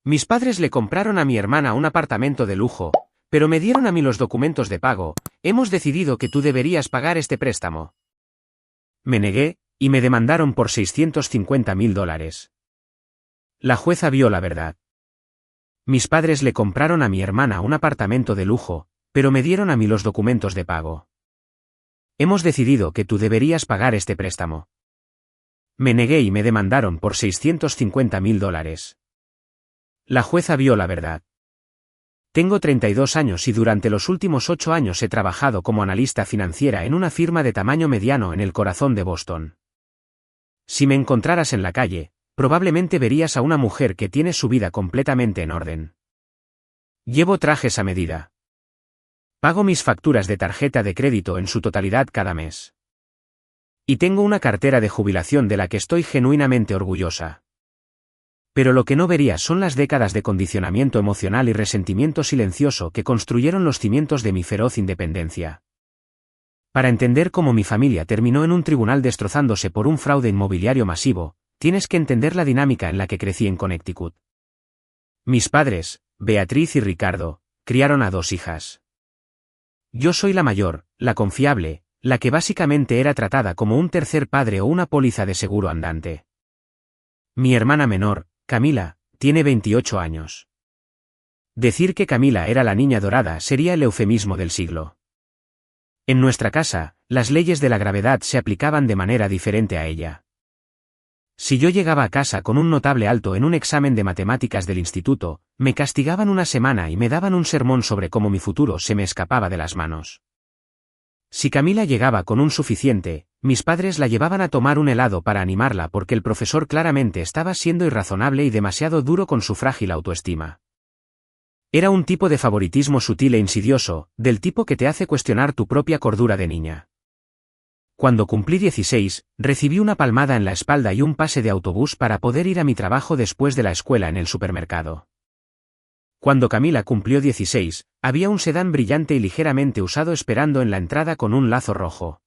Mis padres le compraron a mi hermana un apartamento de lujo, pero me dieron a mí los documentos de pago. Hemos decidido que tú deberías pagar este préstamo. Me negué, y me demandaron por $650.000. La jueza vio la verdad. Mis padres le compraron a mi hermana un apartamento de lujo, pero me dieron a mí los documentos de pago. Hemos decidido que tú deberías pagar este préstamo. Me negué y me demandaron por $650.000. La jueza vio la verdad. Tengo 32 años y durante los últimos 8 años he trabajado como analista financiera en una firma de tamaño mediano en el corazón de Boston. Si me encontraras en la calle, probablemente verías a una mujer que tiene su vida completamente en orden. Llevo trajes a medida. Pago mis facturas de tarjeta de crédito en su totalidad cada mes. Y tengo una cartera de jubilación de la que estoy genuinamente orgullosa. Pero lo que no verías son las décadas de condicionamiento emocional y resentimiento silencioso que construyeron los cimientos de mi feroz independencia. Para entender cómo mi familia terminó en un tribunal destrozándose por un fraude inmobiliario masivo, tienes que entender la dinámica en la que crecí en Connecticut. Mis padres, Beatriz y Ricardo, criaron a 2 hijas. Yo soy la mayor, la confiable, la que básicamente era tratada como un tercer padre o una póliza de seguro andante. Mi hermana menor, Camila, tiene 28 años. Decir que Camila era la niña dorada sería el eufemismo del siglo. En nuestra casa, las leyes de la gravedad se aplicaban de manera diferente a ella. Si yo llegaba a casa con un notable alto en un examen de matemáticas del instituto, me castigaban una semana y me daban un sermón sobre cómo mi futuro se me escapaba de las manos. Si Camila llegaba con un suficiente, mis padres la llevaban a tomar un helado para animarla porque el profesor claramente estaba siendo irrazonable y demasiado duro con su frágil autoestima. Era un tipo de favoritismo sutil e insidioso, del tipo que te hace cuestionar tu propia cordura de niña. Cuando cumplí 16, recibí una palmada en la espalda y un pase de autobús para poder ir a mi trabajo después de la escuela en el supermercado. Cuando Camila cumplió 16, había un sedán brillante y ligeramente usado esperando en la entrada con un lazo rojo.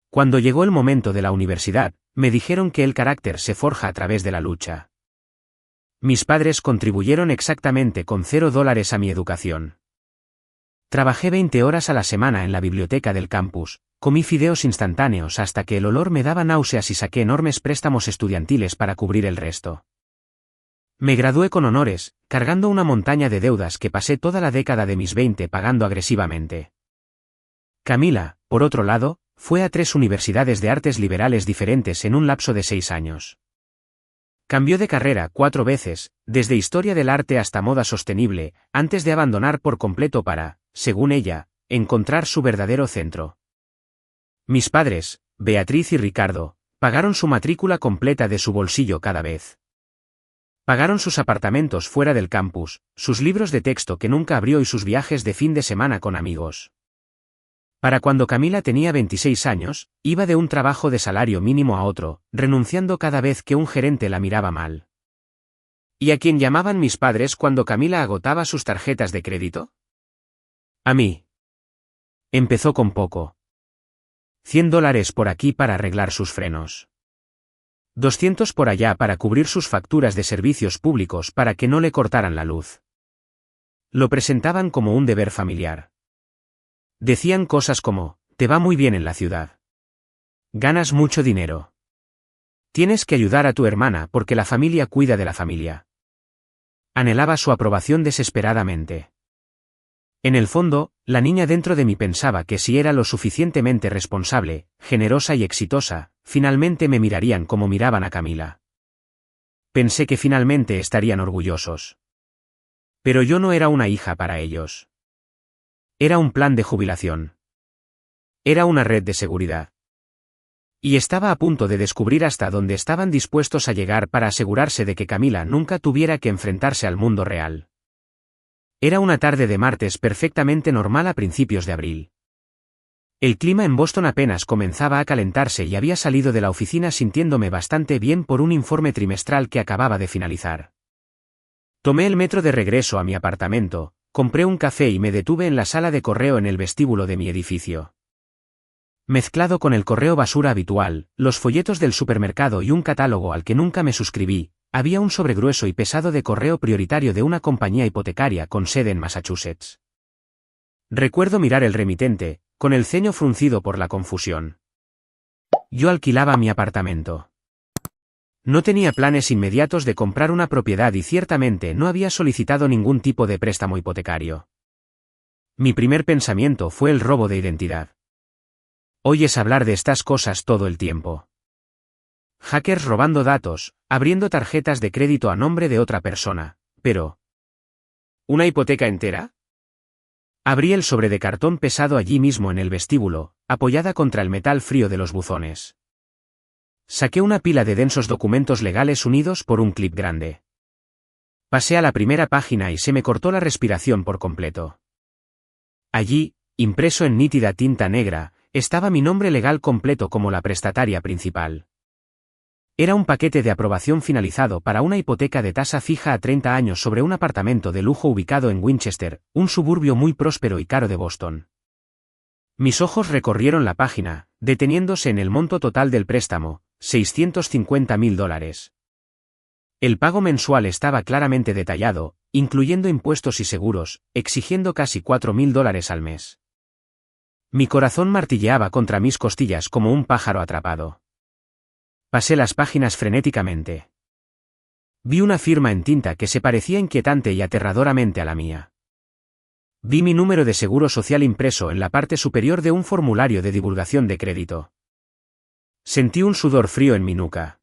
Cuando llegó el momento de la universidad, me dijeron que el carácter se forja a través de la lucha. Mis padres contribuyeron exactamente con $0 a mi educación. Trabajé 20 horas a la semana en la biblioteca del campus, comí fideos instantáneos hasta que el olor me daba náuseas y saqué enormes préstamos estudiantiles para cubrir el resto. Me gradué con honores, cargando una montaña de deudas que pasé toda la década de mis 20 pagando agresivamente. Camila, por otro lado, fue a 3 universidades de artes liberales diferentes en un lapso de 6 años. Cambió de carrera 4 veces, desde historia del arte hasta moda sostenible, antes de abandonar por completo para, según ella, encontrar su verdadero centro. Mis padres, Beatriz y Ricardo, pagaron su matrícula completa de su bolsillo cada vez. Pagaron sus apartamentos fuera del campus, sus libros de texto que nunca abrió y sus viajes de fin de semana con amigos. Para cuando Camila tenía 26 años, iba de un trabajo de salario mínimo a otro, renunciando cada vez que un gerente la miraba mal. ¿Y a quién llamaban mis padres cuando Camila agotaba sus tarjetas de crédito? A mí. Empezó con poco. $100 por aquí para arreglar sus frenos. 200 por allá para cubrir sus facturas de servicios públicos para que no le cortaran la luz. Lo presentaban como un deber familiar. Decían cosas como, te va muy bien en la ciudad. Ganas mucho dinero. Tienes que ayudar a tu hermana porque la familia cuida de la familia. Anhelaba su aprobación desesperadamente. En el fondo, la niña dentro de mí pensaba que si era lo suficientemente responsable, generosa y exitosa, finalmente me mirarían como miraban a Camila. Pensé que finalmente estarían orgullosos. Pero yo no era una hija para ellos. Era un plan de jubilación. Era una red de seguridad. Y estaba a punto de descubrir hasta dónde estaban dispuestos a llegar para asegurarse de que Camila nunca tuviera que enfrentarse al mundo real. Era una tarde de martes perfectamente normal a principios de abril. El clima en Boston apenas comenzaba a calentarse y había salido de la oficina sintiéndome bastante bien por un informe trimestral que acababa de finalizar. Tomé el metro de regreso a mi apartamento, compré un café y me detuve en la sala de correo en el vestíbulo de mi edificio. Mezclado con el correo basura habitual, los folletos del supermercado y un catálogo al que nunca me suscribí, había un sobre grueso y pesado de correo prioritario de una compañía hipotecaria con sede en Massachusetts. Recuerdo mirar el remitente, con el ceño fruncido por la confusión. Yo alquilaba mi apartamento. No tenía planes inmediatos de comprar una propiedad y ciertamente no había solicitado ningún tipo de préstamo hipotecario. Mi primer pensamiento fue el robo de identidad. Oyes hablar de estas cosas todo el tiempo. Hackers robando datos, abriendo tarjetas de crédito a nombre de otra persona, pero... ¿una hipoteca entera? Abrí el sobre de cartón pesado allí mismo en el vestíbulo, apoyada contra el metal frío de los buzones. Saqué una pila de densos documentos legales unidos por un clip grande. Pasé a la primera página y se me cortó la respiración por completo. Allí, impreso en nítida tinta negra, estaba mi nombre legal completo como la prestataria principal. Era un paquete de aprobación finalizado para una hipoteca de tasa fija a 30 años sobre un apartamento de lujo ubicado en Winchester, un suburbio muy próspero y caro de Boston. Mis ojos recorrieron la página, deteniéndose en el monto total del préstamo, $650,000. El pago mensual estaba claramente detallado, incluyendo impuestos y seguros, exigiendo casi $4,000 al mes. Mi corazón martilleaba contra mis costillas como un pájaro atrapado. Pasé las páginas frenéticamente. Vi una firma en tinta que se parecía inquietante y aterradoramente a la mía. Vi mi número de seguro social impreso en la parte superior de un formulario de divulgación de crédito. Sentí un sudor frío en mi nuca.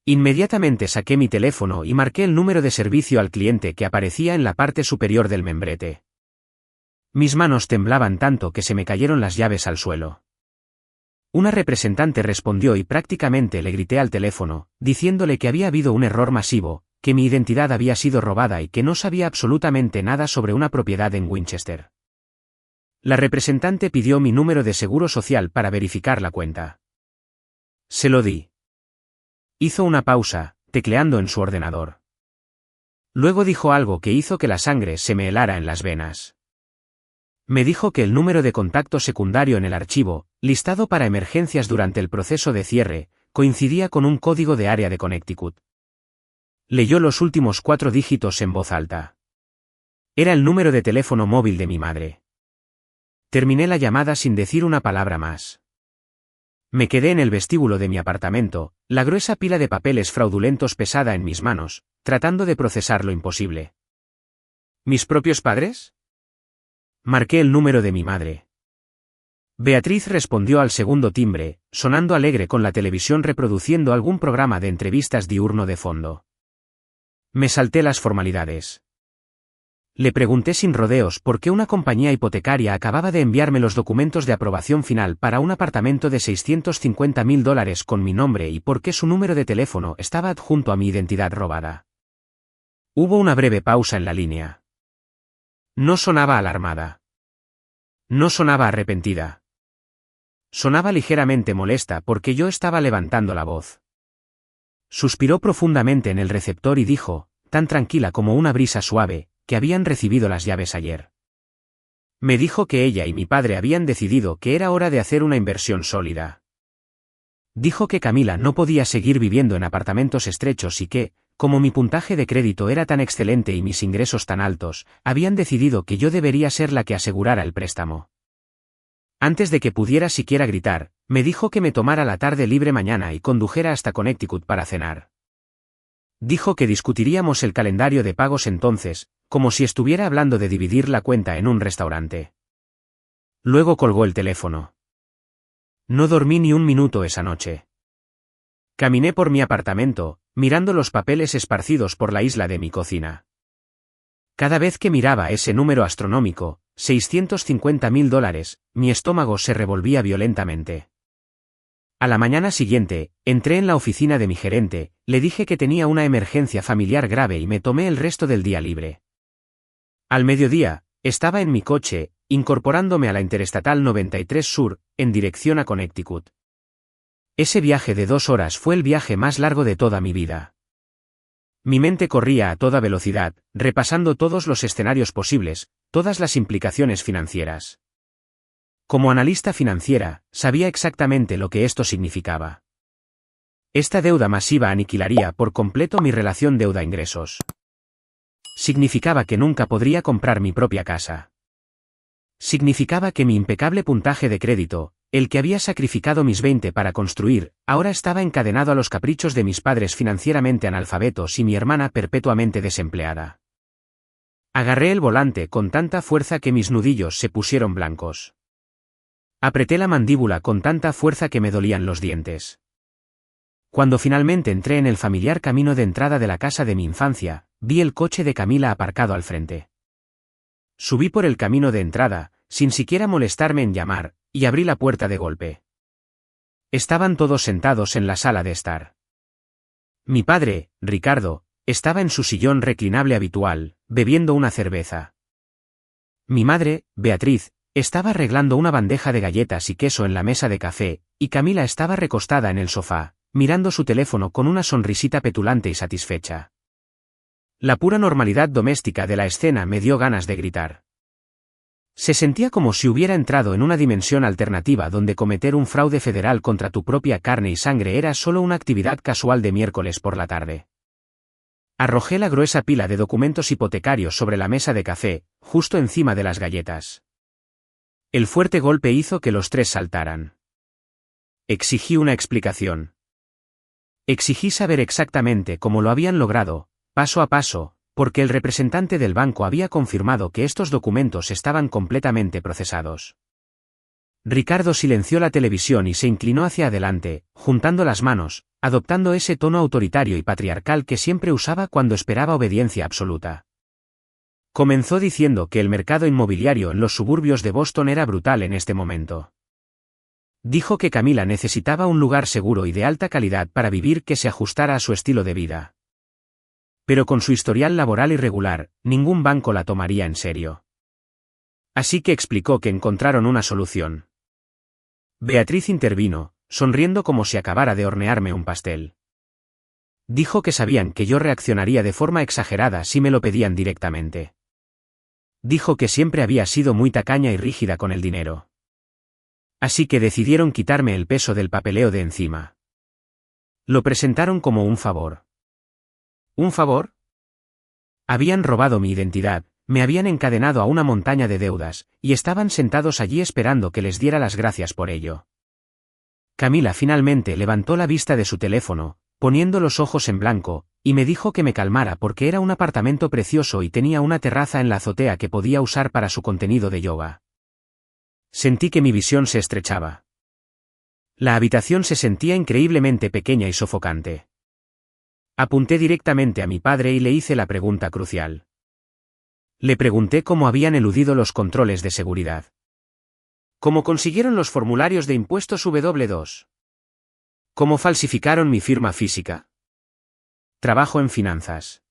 Inmediatamente saqué mi teléfono y marqué el número de servicio al cliente que aparecía en la parte superior del membrete. Mis manos temblaban tanto que se me cayeron las llaves al suelo. Una representante respondió y prácticamente le grité al teléfono, diciéndole que había habido un error masivo, que mi identidad había sido robada y que no sabía absolutamente nada sobre una propiedad en Winchester. La representante pidió mi número de seguro social para verificar la cuenta. Se lo di. Hizo una pausa, tecleando en su ordenador. Luego dijo algo que hizo que la sangre se me helara en las venas. Me dijo que el número de contacto secundario en el archivo, listado para emergencias durante el proceso de cierre, coincidía con un código de área de Connecticut. Leyó los últimos 4 dígitos en voz alta. Era el número de teléfono móvil de mi madre. Terminé la llamada sin decir una palabra más. Me quedé en el vestíbulo de mi apartamento, la gruesa pila de papeles fraudulentos pesada en mis manos, tratando de procesar lo imposible. ¿Mis propios padres? Marqué el número de mi madre. Beatriz respondió al segundo timbre, sonando alegre con la televisión reproduciendo algún programa de entrevistas diurno de fondo. Me salté las formalidades. Le pregunté sin rodeos por qué una compañía hipotecaria acababa de enviarme los documentos de aprobación final para un apartamento de $650,000 con mi nombre y por qué su número de teléfono estaba adjunto a mi identidad robada. Hubo una breve pausa en la línea. No sonaba alarmada. No sonaba arrepentida. Sonaba ligeramente molesta porque yo estaba levantando la voz. Suspiró profundamente en el receptor y dijo, tan tranquila como una brisa suave, que habían recibido las llaves ayer. Me dijo que ella y mi padre habían decidido que era hora de hacer una inversión sólida. Dijo que Camila no podía seguir viviendo en apartamentos estrechos y que, como mi puntaje de crédito era tan excelente y mis ingresos tan altos, habían decidido que yo debería ser la que asegurara el préstamo. Antes de que pudiera siquiera gritar, me dijo que me tomara la tarde libre mañana y condujera hasta Connecticut para cenar. Dijo que discutiríamos el calendario de pagos entonces, como si estuviera hablando de dividir la cuenta en un restaurante. Luego colgó el teléfono. No dormí ni un minuto esa noche. Caminé por mi apartamento, mirando los papeles esparcidos por la isla de mi cocina. Cada vez que miraba ese número astronómico, $650,000, mi estómago se revolvía violentamente. A la mañana siguiente, entré en la oficina de mi gerente, le dije que tenía una emergencia familiar grave y me tomé el resto del día libre. Al mediodía, estaba en mi coche, incorporándome a la Interestatal 93 Sur, en dirección a Connecticut. Ese viaje de 2 horas fue el viaje más largo de toda mi vida. Mi mente corría a toda velocidad, repasando todos los escenarios posibles, todas las implicaciones financieras. Como analista financiera, sabía exactamente lo que esto significaba. Esta deuda masiva aniquilaría por completo mi relación deuda-ingresos. Significaba que nunca podría comprar mi propia casa. Significaba que mi impecable puntaje de crédito, el que había sacrificado mis 20 para construir, ahora estaba encadenado a los caprichos de mis padres financieramente analfabetos y mi hermana perpetuamente desempleada. Agarré el volante con tanta fuerza que mis nudillos se pusieron blancos. Apreté la mandíbula con tanta fuerza que me dolían los dientes. Cuando finalmente entré en el familiar camino de entrada de la casa de mi infancia, vi el coche de Camila aparcado al frente. Subí por el camino de entrada, sin siquiera molestarme en llamar, y abrí la puerta de golpe. Estaban todos sentados en la sala de estar. Mi padre, Ricardo, estaba en su sillón reclinable habitual, bebiendo una cerveza. Mi madre, Beatriz, estaba arreglando una bandeja de galletas y queso en la mesa de café, y Camila estaba recostada en el sofá, mirando su teléfono con una sonrisita petulante y satisfecha. La pura normalidad doméstica de la escena me dio ganas de gritar. Se sentía como si hubiera entrado en una dimensión alternativa donde cometer un fraude federal contra tu propia carne y sangre era solo una actividad casual de miércoles por la tarde. Arrojé la gruesa pila de documentos hipotecarios sobre la mesa de café, justo encima de las galletas. El fuerte golpe hizo que los tres saltaran. Exigí una explicación. Exigí saber exactamente cómo lo habían logrado, paso a paso, porque el representante del banco había confirmado que estos documentos estaban completamente procesados. Ricardo silenció la televisión y se inclinó hacia adelante, juntando las manos, adoptando ese tono autoritario y patriarcal que siempre usaba cuando esperaba obediencia absoluta. Comenzó diciendo que el mercado inmobiliario en los suburbios de Boston era brutal en este momento. Dijo que Camila necesitaba un lugar seguro y de alta calidad para vivir que se ajustara a su estilo de vida. Pero con su historial laboral irregular, ningún banco la tomaría en serio. Así que explicó que encontraron una solución. Beatriz intervino, sonriendo como si acabara de hornearme un pastel. Dijo que sabían que yo reaccionaría de forma exagerada si me lo pedían directamente. Dijo que siempre había sido muy tacaña y rígida con el dinero. Así que decidieron quitarme el peso del papeleo de encima. Lo presentaron como un favor. ¿Un favor? Habían robado mi identidad, me habían encadenado a una montaña de deudas, y estaban sentados allí esperando que les diera las gracias por ello. Camila finalmente levantó la vista de su teléfono, poniendo los ojos en blanco, y me dijo que me calmara porque era un apartamento precioso y tenía una terraza en la azotea que podía usar para su contenido de yoga. Sentí que mi visión se estrechaba. La habitación se sentía increíblemente pequeña y sofocante. Apunté directamente a mi padre y le hice la pregunta crucial. Le pregunté cómo habían eludido los controles de seguridad. ¿Cómo consiguieron los formularios de impuestos W2? ¿Cómo falsificaron mi firma física? Trabajo en finanzas.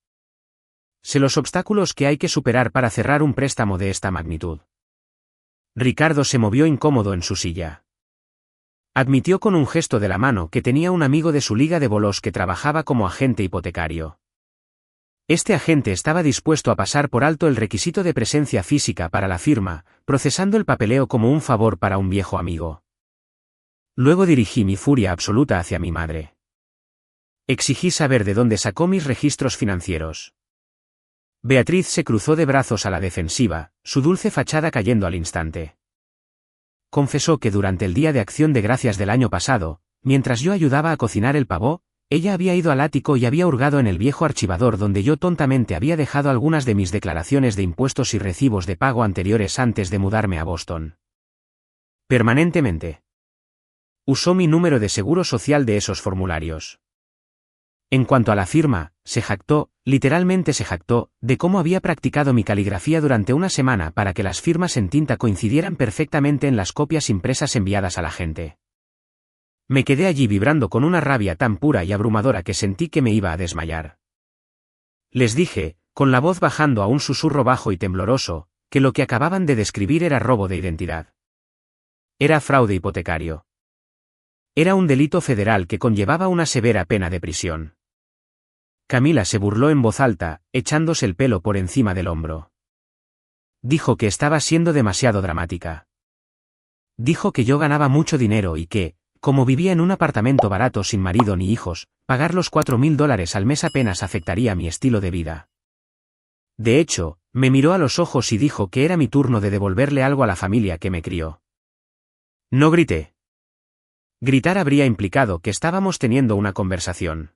Sé los obstáculos que hay que superar para cerrar un préstamo de esta magnitud. Ricardo se movió incómodo en su silla. Admitió con un gesto de la mano que tenía un amigo de su liga de bolos que trabajaba como agente hipotecario. Este agente estaba dispuesto a pasar por alto el requisito de presencia física para la firma, procesando el papeleo como un favor para un viejo amigo. Luego dirigí mi furia absoluta hacia mi madre. Exigí saber de dónde sacó mis registros financieros. Beatriz se cruzó de brazos a la defensiva, su dulce fachada cayendo al instante. Confesó que durante el Día de Acción de Gracias del año pasado, mientras yo ayudaba a cocinar el pavó, ella había ido al ático y había hurgado en el viejo archivador donde yo tontamente había dejado algunas de mis declaraciones de impuestos y recibos de pago anteriores antes de mudarme a Boston. Permanentemente. Usó mi número de seguro social de esos formularios. En cuanto a la firma, se jactó, literalmente se jactó, de cómo había practicado mi caligrafía durante una semana para que las firmas en tinta coincidieran perfectamente en las copias impresas enviadas a la gente. Me quedé allí vibrando con una rabia tan pura y abrumadora que sentí que me iba a desmayar. Les dije, con la voz bajando a un susurro bajo y tembloroso, que lo que acababan de describir era robo de identidad. Era fraude hipotecario. Era un delito federal que conllevaba una severa pena de prisión. Camila se burló en voz alta, echándose el pelo por encima del hombro. Dijo que estaba siendo demasiado dramática. Dijo que yo ganaba mucho dinero y que, Como vivía en un apartamento barato sin marido ni hijos, pagar los $4.000 al mes apenas afectaría mi estilo de vida. De hecho, me miró a los ojos y dijo que era mi turno de devolverle algo a la familia que me crió. No grité. Gritar habría implicado que estábamos teniendo una conversación.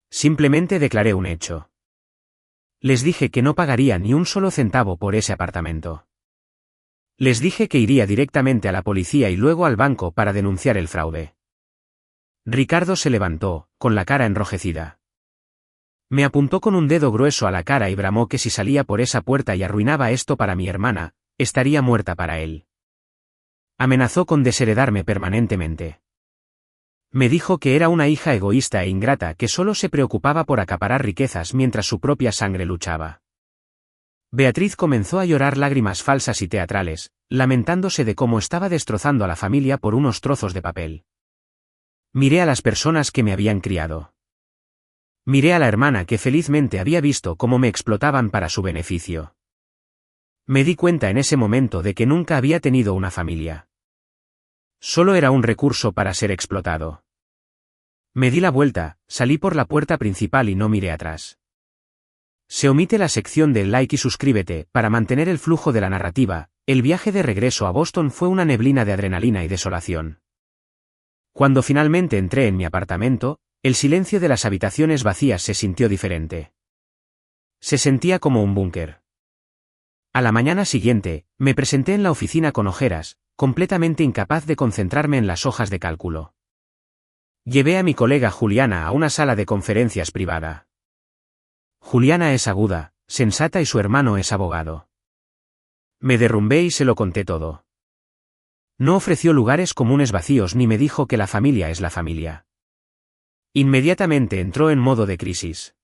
Simplemente declaré un hecho. Les dije que no pagaría ni un solo centavo por ese apartamento. Les dije que iría directamente a la policía y luego al banco para denunciar el fraude. Ricardo se levantó, con la cara enrojecida. Me apuntó con un dedo grueso a la cara y bramó que si salía por esa puerta y arruinaba esto para mi hermana, estaría muerta para él. Amenazó con desheredarme permanentemente. Me dijo que era una hija egoísta e ingrata que solo se preocupaba por acaparar riquezas mientras su propia sangre luchaba. Beatriz comenzó a llorar lágrimas falsas y teatrales, lamentándose de cómo estaba destrozando a la familia por unos trozos de papel. Miré a las personas que me habían criado. Miré a la hermana que felizmente había visto cómo me explotaban para su beneficio. Me di cuenta en ese momento de que nunca había tenido una familia. Solo era un recurso para ser explotado. Me di la vuelta, salí por la puerta principal y no miré atrás. Se omite la sección del like y suscríbete para mantener el flujo de la narrativa. El viaje de regreso a Boston fue una neblina de adrenalina y desolación. Cuando finalmente entré en mi apartamento, el silencio de las habitaciones vacías se sintió diferente. Se sentía como un búnker. A la mañana siguiente, me presenté en la oficina con ojeras, completamente incapaz de concentrarme en las hojas de cálculo. Llevé a mi colega Juliana a una sala de conferencias privada. Juliana es aguda, sensata y su hermano es abogado. Me derrumbé y se lo conté todo. No ofreció lugares comunes vacíos ni me dijo que la familia es la familia. Inmediatamente entró en modo de crisis.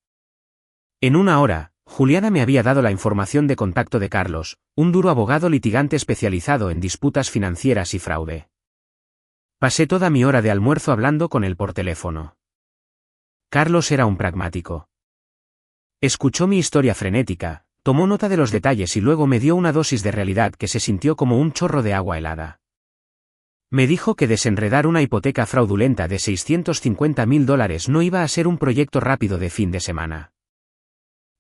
En una hora, Juliana me había dado la información de contacto de Carlos, un duro abogado litigante especializado en disputas financieras y fraude. Pasé toda mi hora de almuerzo hablando con él por teléfono. Carlos era un pragmático. Escuchó mi historia frenética, tomó nota de los detalles y luego me dio una dosis de realidad que se sintió como un chorro de agua helada. Me dijo que desenredar una hipoteca fraudulenta de $650.000 no iba a ser un proyecto rápido de fin de semana.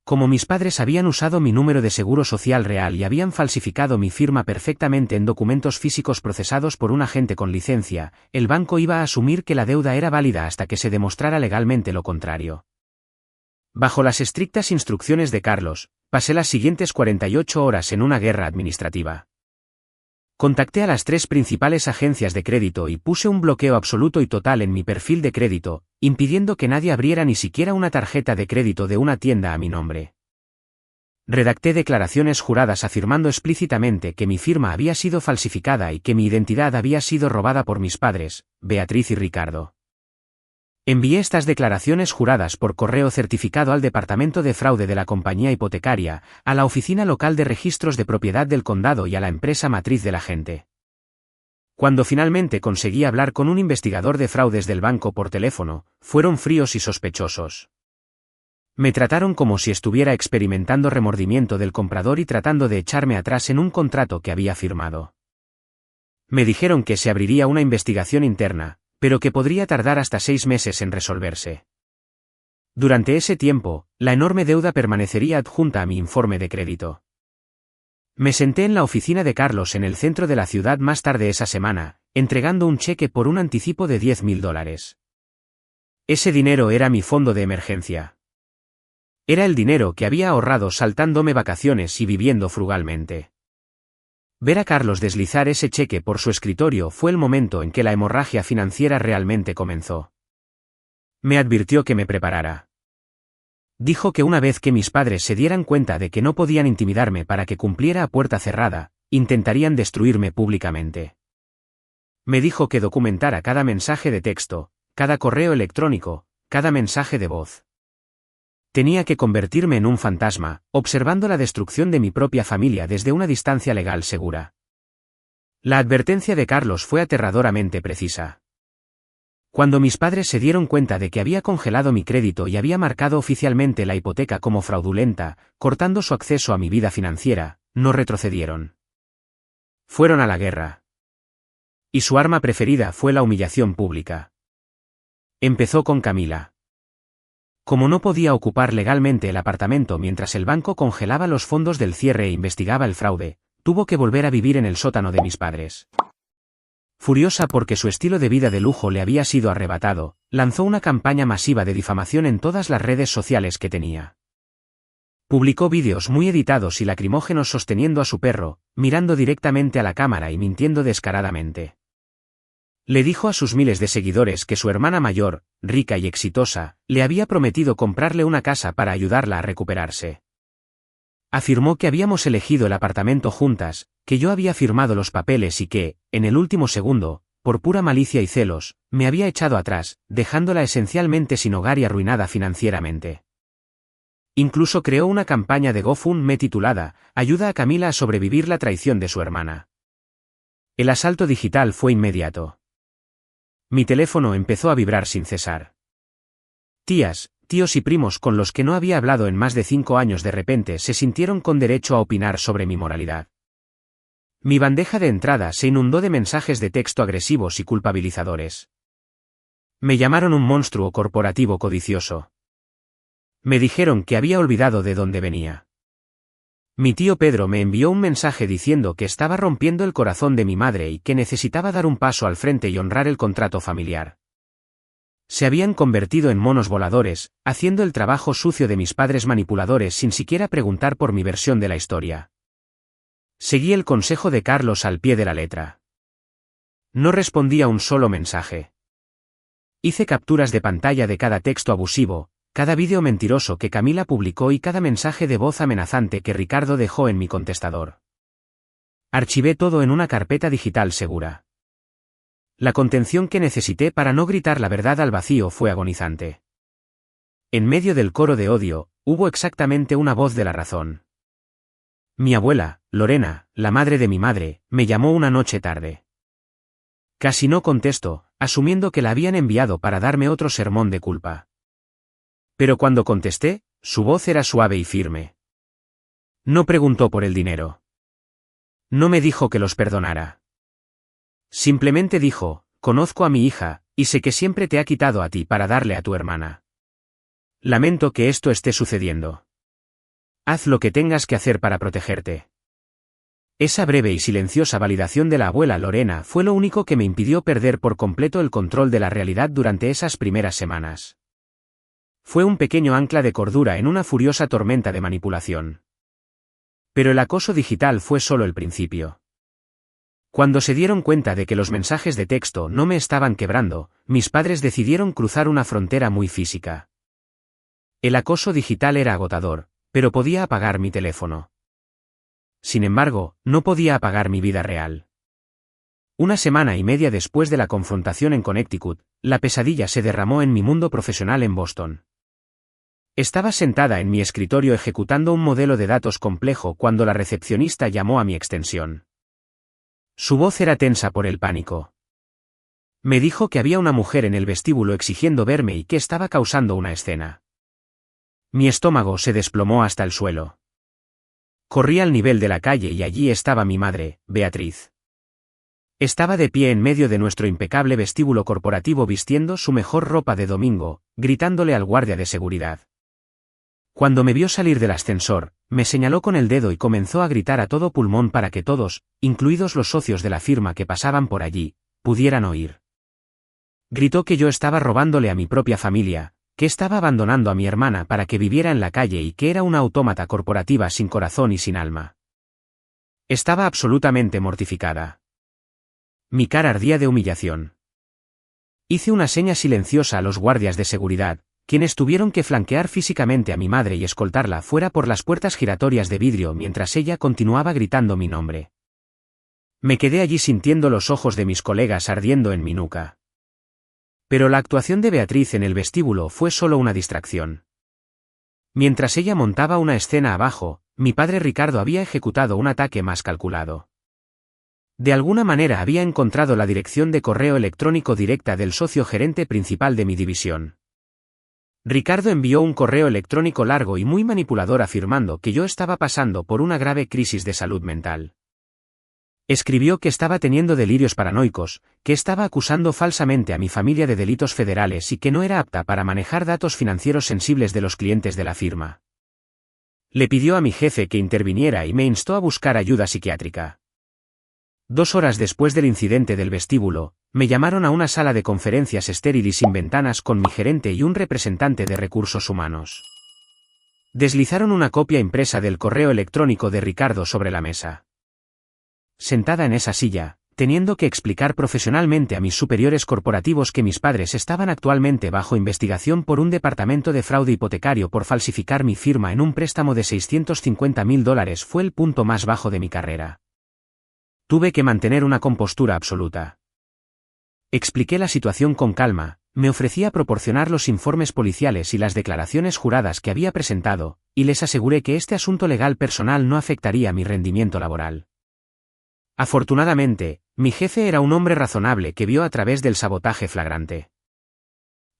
Como mis padres habían usado mi número de seguro social real y habían falsificado mi firma perfectamente en documentos físicos procesados por un agente con licencia, el banco iba a asumir que la deuda era válida hasta que se demostrara legalmente lo contrario. Bajo las estrictas instrucciones de Carlos, pasé las siguientes 48 horas en una guerra administrativa. Contacté a las 3 principales agencias de crédito y puse un bloqueo absoluto y total en mi perfil de crédito, impidiendo que nadie abriera ni siquiera una tarjeta de crédito de una tienda a mi nombre. Redacté declaraciones juradas afirmando explícitamente que mi firma había sido falsificada y que mi identidad había sido robada por mis padres, Beatriz y Ricardo. Envié estas declaraciones juradas por correo certificado al Departamento de Fraude de la compañía hipotecaria, a la Oficina Local de Registros de Propiedad del Condado y a la empresa matriz del agente. Cuando finalmente conseguí hablar con un investigador de fraudes del banco por teléfono, fueron fríos y sospechosos. Me trataron como si estuviera experimentando remordimiento del comprador y tratando de echarme atrás en un contrato que había firmado. Me dijeron que se abriría una investigación interna, pero que podría tardar hasta 6 meses en resolverse. Durante ese tiempo, la enorme deuda permanecería adjunta a mi informe de crédito. Me senté en la oficina de Carlos en el centro de la ciudad más tarde esa semana, entregando un cheque por un anticipo de $10.000. Ese dinero era mi fondo de emergencia. Era el dinero que había ahorrado saltándome vacaciones y viviendo frugalmente. Ver a Carlos deslizar ese cheque por su escritorio fue el momento en que la hemorragia financiera realmente comenzó. Me advirtió que me preparara. Dijo que una vez que mis padres se dieran cuenta de que no podían intimidarme para que cumpliera a puerta cerrada, intentarían destruirme públicamente. Me dijo que documentara cada mensaje de texto, cada correo electrónico, cada mensaje de voz. Tenía que convertirme en un fantasma, observando la destrucción de mi propia familia desde una distancia legal segura. La advertencia de Carlos fue aterradoramente precisa. Cuando mis padres se dieron cuenta de que había congelado mi crédito y había marcado oficialmente la hipoteca como fraudulenta, cortando su acceso a mi vida financiera, no retrocedieron. Fueron a la guerra. Y su arma preferida fue la humillación pública. Empezó con Camila. Como no podía ocupar legalmente el apartamento mientras el banco congelaba los fondos del cierre e investigaba el fraude, tuvo que volver a vivir en el sótano de mis padres. Furiosa porque su estilo de vida de lujo le había sido arrebatado, lanzó una campaña masiva de difamación en todas las redes sociales que tenía. Publicó vídeos muy editados y lacrimógenos sosteniendo a su perro, mirando directamente a la cámara y mintiendo descaradamente. Le dijo a sus miles de seguidores que su hermana mayor, rica y exitosa, le había prometido comprarle una casa para ayudarla a recuperarse. Afirmó que habíamos elegido el apartamento juntas, que yo había firmado los papeles y que, en el último segundo, por pura malicia y celos, me había echado atrás, dejándola esencialmente sin hogar y arruinada financieramente. Incluso creó una campaña de GoFundMe titulada «Ayuda a Camila a sobrevivir la traición de su hermana». El asalto digital fue inmediato. Mi teléfono empezó a vibrar sin cesar. Tías, tíos y primos con los que no había hablado en más de 5 años de repente se sintieron con derecho a opinar sobre mi moralidad. Mi bandeja de entrada se inundó de mensajes de texto agresivos y culpabilizadores. Me llamaron un monstruo corporativo codicioso. Me dijeron que había olvidado de dónde venía. Mi tío Pedro me envió un mensaje diciendo que estaba rompiendo el corazón de mi madre y que necesitaba dar un paso al frente y honrar el contrato familiar. Se habían convertido en monos voladores, haciendo el trabajo sucio de mis padres manipuladores sin siquiera preguntar por mi versión de la historia. Seguí el consejo de Carlos al pie de la letra. No respondí a un solo mensaje. Hice capturas de pantalla de cada texto abusivo, cada vídeo mentiroso que Camila publicó y cada mensaje de voz amenazante que Ricardo dejó en mi contestador. Archivé todo en una carpeta digital segura. La contención que necesité para no gritar la verdad al vacío fue agonizante. En medio del coro de odio, hubo exactamente una voz de la razón. Mi abuela, Lorena, la madre de mi madre, me llamó una noche tarde. Casi no contesto, asumiendo que la habían enviado para darme otro sermón de culpa. Pero cuando contesté, su voz era suave y firme. No preguntó por el dinero. No me dijo que los perdonara. Simplemente dijo, conozco a mi hija, y sé que siempre te ha quitado a ti para darle a tu hermana. Lamento que esto esté sucediendo. Haz lo que tengas que hacer para protegerte. Esa breve y silenciosa validación de la abuela Lorena fue lo único que me impidió perder por completo el control de la realidad durante esas primeras semanas. Fue un pequeño ancla de cordura en una furiosa tormenta de manipulación. Pero el acoso digital fue solo el principio. Cuando se dieron cuenta de que los mensajes de texto no me estaban quebrando, mis padres decidieron cruzar una frontera muy física. El acoso digital era agotador, pero podía apagar mi teléfono. Sin embargo, no podía apagar mi vida real. Una semana y media después de la confrontación en Connecticut, la pesadilla se derramó en mi mundo profesional en Boston. Estaba sentada en mi escritorio ejecutando un modelo de datos complejo cuando la recepcionista llamó a mi extensión. Su voz era tensa por el pánico. Me dijo que había una mujer en el vestíbulo exigiendo verme y que estaba causando una escena. Mi estómago se desplomó hasta el suelo. Corrí al nivel de la calle y allí estaba mi madre, Beatriz. Estaba de pie en medio de nuestro impecable vestíbulo corporativo vistiendo su mejor ropa de domingo, gritándole al guardia de seguridad. Cuando me vio salir del ascensor, me señaló con el dedo y comenzó a gritar a todo pulmón para que todos, incluidos los socios de la firma que pasaban por allí, pudieran oír. Gritó que yo estaba robándole a mi propia familia, que estaba abandonando a mi hermana para que viviera en la calle y que era una autómata corporativa sin corazón y sin alma. Estaba absolutamente mortificada. Mi cara ardía de humillación. Hice una seña silenciosa a los guardias de seguridad, quienes tuvieron que flanquear físicamente a mi madre y escoltarla fuera por las puertas giratorias de vidrio mientras ella continuaba gritando mi nombre. Me quedé allí sintiendo los ojos de mis colegas ardiendo en mi nuca. Pero la actuación de Beatriz en el vestíbulo fue solo una distracción. Mientras ella montaba una escena abajo, mi padre Ricardo había ejecutado un ataque más calculado. De alguna manera había encontrado la dirección de correo electrónico directa del socio gerente principal de mi división. Ricardo envió un correo electrónico largo y muy manipulador afirmando que yo estaba pasando por una grave crisis de salud mental. Escribió que estaba teniendo delirios paranoicos, que estaba acusando falsamente a mi familia de delitos federales y que no era apta para manejar datos financieros sensibles de los clientes de la firma. Le pidió a mi jefe que interviniera y me instó a buscar ayuda psiquiátrica. 2 horas después del incidente del vestíbulo, me llamaron a una sala de conferencias estéril y sin ventanas con mi gerente y un representante de recursos humanos. Deslizaron una copia impresa del correo electrónico de Ricardo sobre la mesa. Sentada en esa silla, teniendo que explicar profesionalmente a mis superiores corporativos que mis padres estaban actualmente bajo investigación por un departamento de fraude hipotecario por falsificar mi firma en un préstamo de $650.000 fue el punto más bajo de mi carrera. Tuve que mantener una compostura absoluta. Expliqué la situación con calma, me ofrecí a proporcionar los informes policiales y las declaraciones juradas que había presentado, y les aseguré que este asunto legal personal no afectaría mi rendimiento laboral. Afortunadamente, mi jefe era un hombre razonable que vio a través del sabotaje flagrante.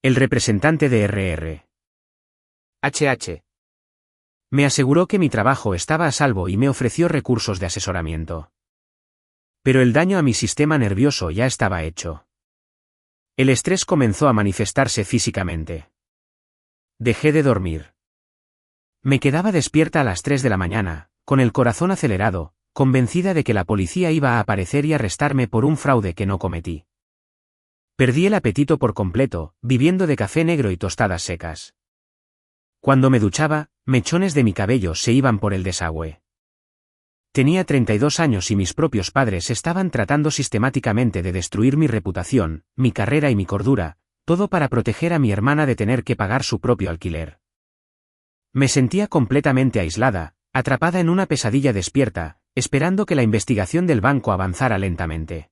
El representante de RR. HH. Me aseguró que mi trabajo estaba a salvo y me ofreció recursos de asesoramiento. Pero el daño a mi sistema nervioso ya estaba hecho. El estrés comenzó a manifestarse físicamente. Dejé de dormir. Me quedaba despierta a las 3 de la mañana, con el corazón acelerado, convencida de que la policía iba a aparecer y arrestarme por un fraude que no cometí. Perdí el apetito por completo, viviendo de café negro y tostadas secas. Cuando me duchaba, mechones de mi cabello se iban por el desagüe. Tenía 32 años y mis propios padres estaban tratando sistemáticamente de destruir mi reputación, mi carrera y mi cordura, todo para proteger a mi hermana de tener que pagar su propio alquiler. Me sentía completamente aislada, atrapada en una pesadilla despierta, esperando que la investigación del banco avanzara lentamente.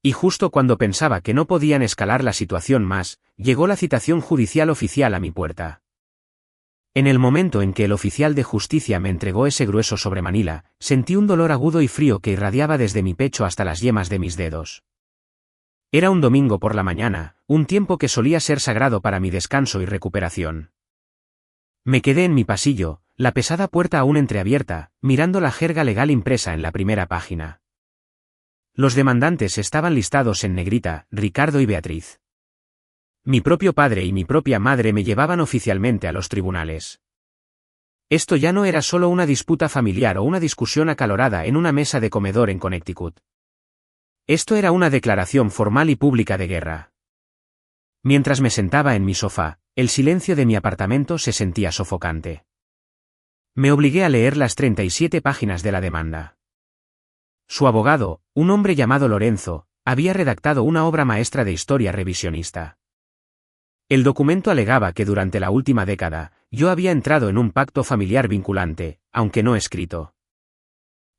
Y justo cuando pensaba que no podían escalar la situación más, llegó la citación judicial oficial a mi puerta. En el momento en que el oficial de justicia me entregó ese grueso sobremanila, sentí un dolor agudo y frío que irradiaba desde mi pecho hasta las yemas de mis dedos. Era un domingo por la mañana, un tiempo que solía ser sagrado para mi descanso y recuperación. Me quedé en mi pasillo, la pesada puerta aún entreabierta, mirando la jerga legal impresa en la primera página. Los demandantes estaban listados en negrita, Ricardo y Beatriz. Mi propio padre y mi propia madre me llevaban oficialmente a los tribunales. Esto ya no era solo una disputa familiar o una discusión acalorada en una mesa de comedor en Connecticut. Esto era una declaración formal y pública de guerra. Mientras me sentaba en mi sofá, el silencio de mi apartamento se sentía sofocante. Me obligué a leer las 37 páginas de la demanda. Su abogado, un hombre llamado Lorenzo, había redactado una obra maestra de historia revisionista. El documento alegaba que durante la última década, yo había entrado en un pacto familiar vinculante, aunque no escrito.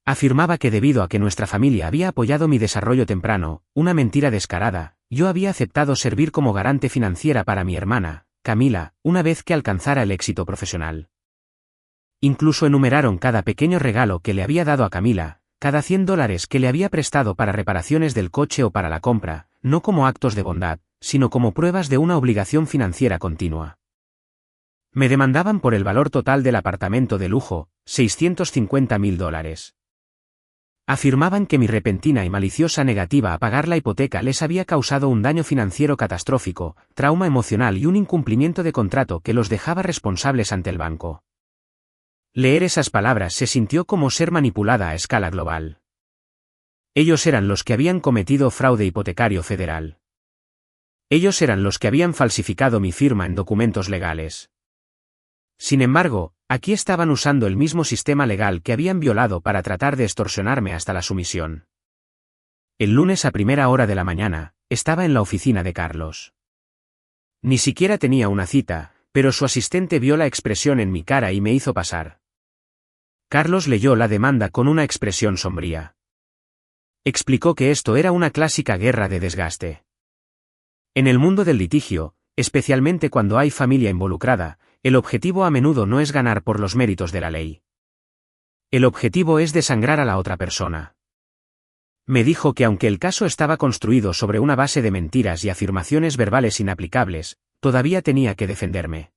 Afirmaba que debido a que nuestra familia había apoyado mi desarrollo temprano, una mentira descarada, yo había aceptado servir como garante financiera para mi hermana, Camila, una vez que alcanzara el éxito profesional. Incluso enumeraron cada pequeño regalo que le había dado a Camila, cada $100 que le había prestado para reparaciones del coche o para la compra, no como actos de bondad, sino como pruebas de una obligación financiera continua. Me demandaban por el valor total del apartamento de lujo, $650.000. Afirmaban que mi repentina y maliciosa negativa a pagar la hipoteca les había causado un daño financiero catastrófico, trauma emocional y un incumplimiento de contrato que los dejaba responsables ante el banco. Leer esas palabras se sintió como ser manipulada a escala global. Ellos eran los que habían cometido fraude hipotecario federal. Ellos eran los que habían falsificado mi firma en documentos legales. Sin embargo, aquí estaban usando el mismo sistema legal que habían violado para tratar de extorsionarme hasta la sumisión. El lunes a primera hora de la mañana, estaba en la oficina de Carlos. Ni siquiera tenía una cita, pero su asistente vio la expresión en mi cara y me hizo pasar. Carlos leyó la demanda con una expresión sombría. Explicó que esto era una clásica guerra de desgaste. En el mundo del litigio, especialmente cuando hay familia involucrada, el objetivo a menudo no es ganar por los méritos de la ley. El objetivo es desangrar a la otra persona. Me dijo que aunque el caso estaba construido sobre una base de mentiras y afirmaciones verbales inaplicables, todavía tenía que defenderme.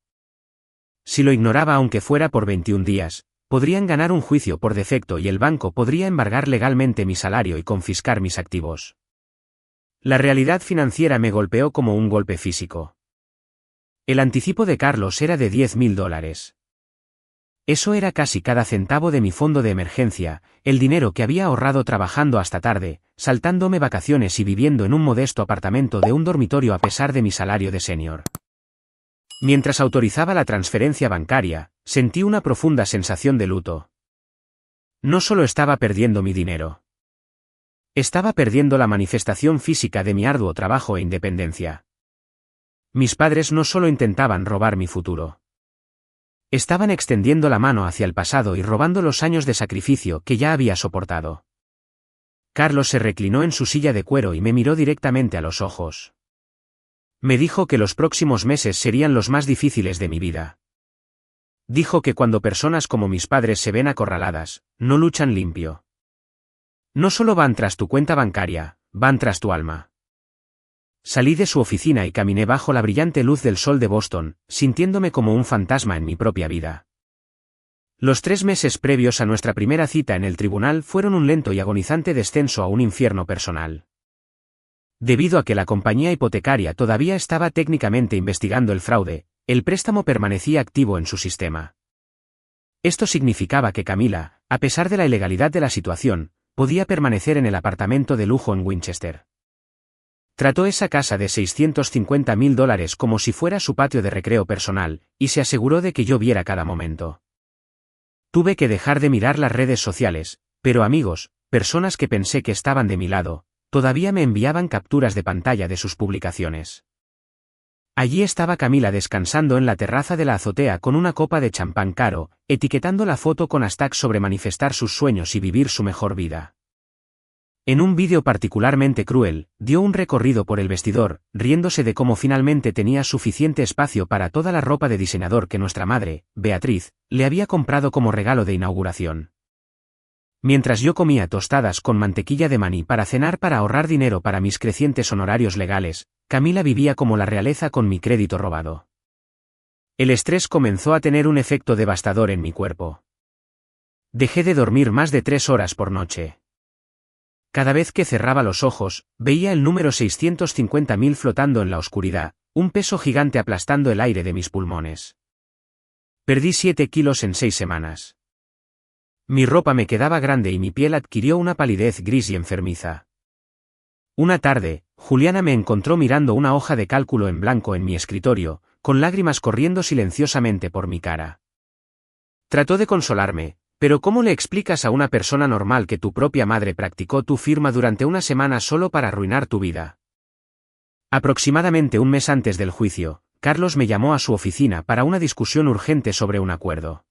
Si lo ignoraba aunque fuera por 21 días, podrían ganar un juicio por defecto y el banco podría embargar legalmente mi salario y confiscar mis activos. La realidad financiera me golpeó como un golpe físico. El anticipo de Carlos era de $10.000. Eso era casi cada centavo de mi fondo de emergencia, el dinero que había ahorrado trabajando hasta tarde, saltándome vacaciones y viviendo en un modesto apartamento de un dormitorio a pesar de mi salario de senior. Mientras autorizaba la transferencia bancaria, sentí una profunda sensación de luto. No solo estaba perdiendo mi dinero. Estaba perdiendo la manifestación física de mi arduo trabajo e independencia. Mis padres no solo intentaban robar mi futuro. Estaban extendiendo la mano hacia el pasado y robando los años de sacrificio que ya había soportado. Carlos se reclinó en su silla de cuero y me miró directamente a los ojos. Me dijo que los próximos meses serían los más difíciles de mi vida. Dijo que cuando personas como mis padres se ven acorraladas, no luchan limpio. No solo van tras tu cuenta bancaria, van tras tu alma. Salí de su oficina y caminé bajo la brillante luz del sol de Boston, sintiéndome como un fantasma en mi propia vida. Los 3 meses previos a nuestra primera cita en el tribunal fueron un lento y agonizante descenso a un infierno personal. Debido a que la compañía hipotecaria todavía estaba técnicamente investigando el fraude, el préstamo permanecía activo en su sistema. Esto significaba que Camila, a pesar de la ilegalidad de la situación, podía permanecer en el apartamento de lujo en Winchester. Trató esa casa de $650.000 como si fuera su patio de recreo personal, y se aseguró de que yo viera cada momento. Tuve que dejar de mirar las redes sociales, pero amigos, personas que pensé que estaban de mi lado, todavía me enviaban capturas de pantalla de sus publicaciones. Allí estaba Camila descansando en la terraza de la azotea con una copa de champán caro, etiquetando la foto con hashtags sobre manifestar sus sueños y vivir su mejor vida. En un vídeo particularmente cruel, dio un recorrido por el vestidor, riéndose de cómo finalmente tenía suficiente espacio para toda la ropa de diseñador que nuestra madre, Beatriz, le había comprado como regalo de inauguración. Mientras yo comía tostadas con mantequilla de maní para cenar para ahorrar dinero para mis crecientes honorarios legales, Camila vivía como la realeza con mi crédito robado. El estrés comenzó a tener un efecto devastador en mi cuerpo. Dejé de dormir más de 3 horas por noche. Cada vez que cerraba los ojos, veía el número 650.000 flotando en la oscuridad, un peso gigante aplastando el aire de mis pulmones. Perdí 7 kilos en 6 semanas. Mi ropa me quedaba grande y mi piel adquirió una palidez gris y enfermiza. Una tarde, Juliana me encontró mirando una hoja de cálculo en blanco en mi escritorio, con lágrimas corriendo silenciosamente por mi cara. Trató de consolarme, pero ¿cómo le explicas a una persona normal que tu propia madre practicó tu firma durante una semana solo para arruinar tu vida? Aproximadamente un mes antes del juicio, Carlos me llamó a su oficina para una discusión urgente sobre un acuerdo.